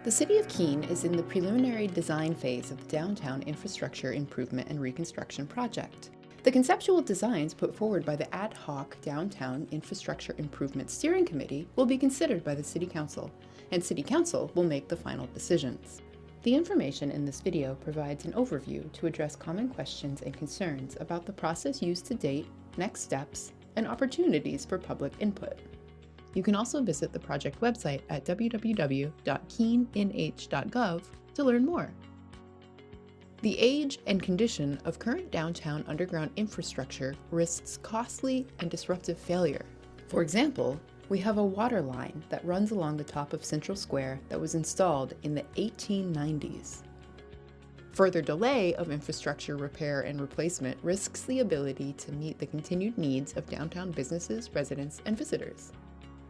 The City of Keene is in the preliminary design phase of the Downtown Infrastructure Improvement and Reconstruction project. The conceptual designs put forward by the ad hoc Downtown Infrastructure Improvement Steering Committee will be considered by the City Council, and City Council will make the final decisions. The information in this video provides an overview to address common questions and concerns about the process used to date, next steps, and opportunities for public input. You can also visit the project website at www.keenenh.gov to learn more. The age and condition of current downtown underground infrastructure risks costly and disruptive failure. For example, we have a water line that runs along the top of Central Square that was installed in the 1890s. Further delay of infrastructure repair and replacement risks the ability to meet the continued needs of downtown businesses, residents, and visitors.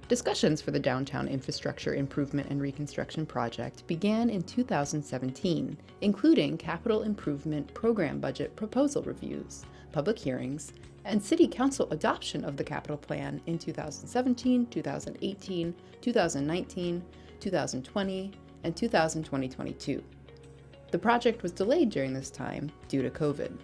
Discussions for the Downtown Infrastructure Improvement and Reconstruction project began in 2017, including capital improvement program budget proposal reviews, public hearings, and City Council adoption of the capital plan in 2017, 2018, 2019, 2020, and 2022. The project was delayed during this time due to COVID.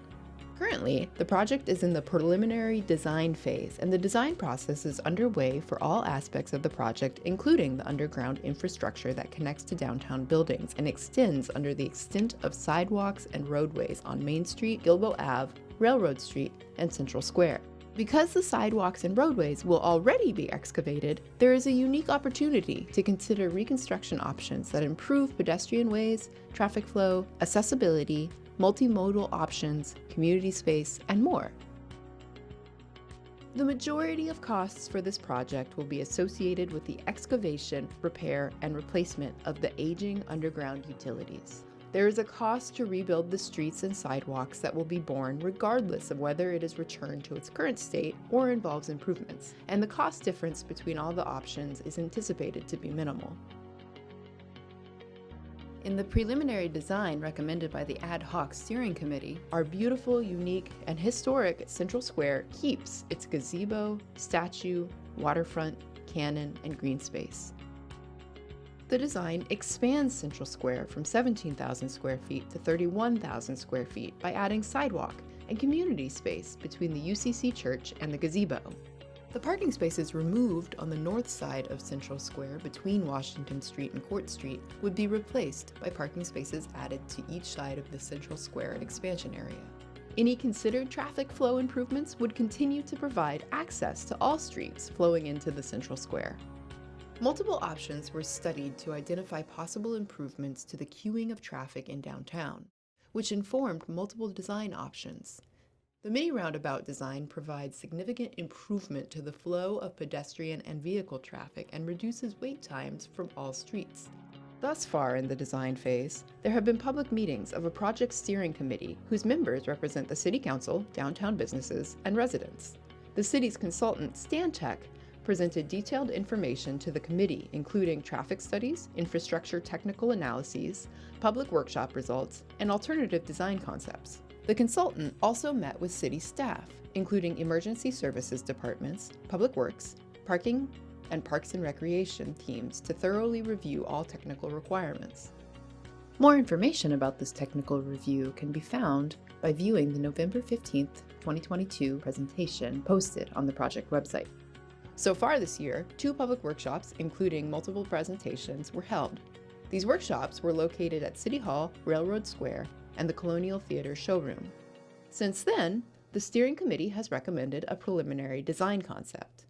Currently, the project is in the preliminary design phase, and the design process is underway for all aspects of the project, including the underground infrastructure that connects to downtown buildings and extends under the extent of sidewalks and roadways on Main Street, Gilboa Ave, Railroad Street, and Central Square. Because the sidewalks and roadways will already be excavated, there is a unique opportunity to consider reconstruction options that improve pedestrian ways, traffic flow, accessibility, multimodal options, community space, and more. The majority of costs for this project will be associated with the excavation, repair, and replacement of the aging underground utilities. There is a cost to rebuild the streets and sidewalks that will be borne regardless of whether it is returned to its current state or involves improvements, and the cost difference between all the options is anticipated to be minimal. In the preliminary design recommended by the ad hoc steering committee, our beautiful, unique, and historic Central Square keeps its gazebo, statue, waterfront, cannon, and green space. The design expands Central Square from 17,000 square feet to 31,000 square feet by adding sidewalk and community space between the UCC Church and the gazebo. The parking spaces removed on the north side of Central Square between Washington Street and Court Street would be replaced by parking spaces added to each side of the Central Square expansion area. Any considered traffic flow improvements would continue to provide access to all streets flowing into the Central Square. Multiple options were studied to identify possible improvements to the queuing of traffic in downtown, which informed multiple design options. The mini roundabout design provides significant improvement to the flow of pedestrian and vehicle traffic and reduces wait times from all streets. Thus far in the design phase, there have been public meetings of a project steering committee whose members represent the City Council, downtown businesses, and residents. The city's consultant, Stantec, presented detailed information to the committee, including traffic studies, infrastructure technical analyses, public workshop results, and alternative design concepts. The consultant also met with city staff, including emergency services departments, public works, parking, and parks and recreation teams to thoroughly review all technical requirements. More information about this technical review can be found by viewing the November 15, 2022 presentation posted on the project website. So far this year, 2 public workshops, including multiple presentations, were held. These workshops were located at City Hall, Railroad Square, and the Colonial Theater showroom. Since then, the steering committee has recommended a preliminary design concept.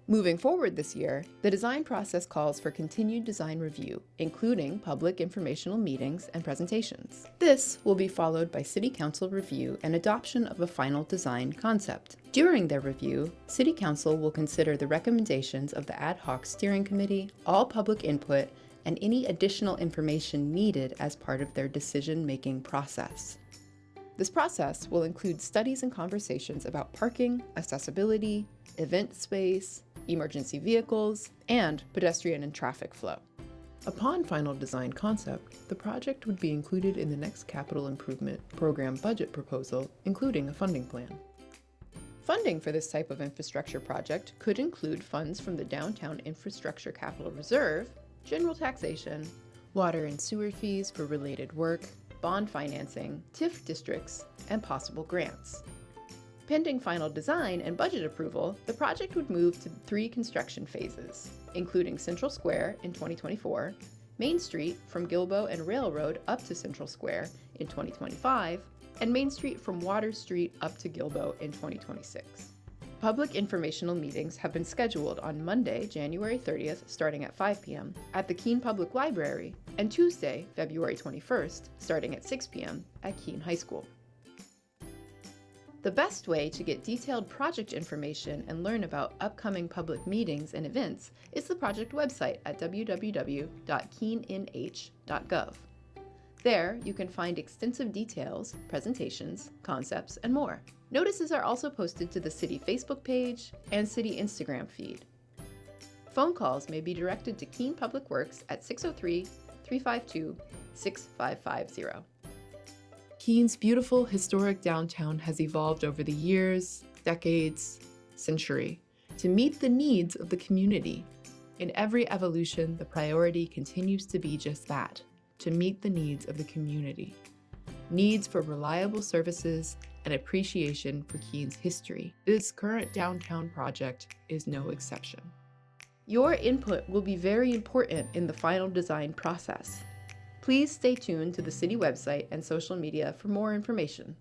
Moving forward this year, the design process calls for continued design review, including public informational meetings and presentations. This will be followed by City Council review and adoption of a final design concept. During their review, City Council will consider the recommendations of the ad hoc steering committee, all public input, and any additional information needed as part of their decision-making process. This process will include studies and conversations about parking, accessibility, event space, emergency vehicles, and pedestrian and traffic flow. Upon final design concept, the project would be included in the next capital improvement program budget proposal, including a funding plan. Funding for this type of infrastructure project could include funds from the Downtown Infrastructure Capital Reserve, general taxation, water and sewer fees for related work, bond financing, TIF districts, and possible grants. Pending final design and budget approval, the project would move to 3 construction phases, including Central Square in 2024, Main Street from Gilboa and Railroad up to Central Square in 2025, and Main Street from Water Street up to Gilboa in 2026. Public informational meetings have been scheduled on Monday, January 30th, starting at 5 p.m. at the Keene Public Library, and Tuesday, February 21st, starting at 6 p.m. at Keene High School. The best way to get detailed project information and learn about upcoming public meetings and events is the project website at www.keennh.gov. There, you can find extensive details, presentations, concepts, and more. Notices are also posted to the City Facebook page and City Instagram feed. Phone calls may be directed to Keene Public Works at 603-352-6550. Keene's beautiful historic downtown has evolved over the years, decades, century, to meet the needs of the community. In every evolution, the priority continues to be just that, to meet the needs of the community. Needs for reliable services and appreciation for Keene's history. This current downtown project is no exception. Your input will be very important in the final design process. Please stay tuned to the city website and social media for more information.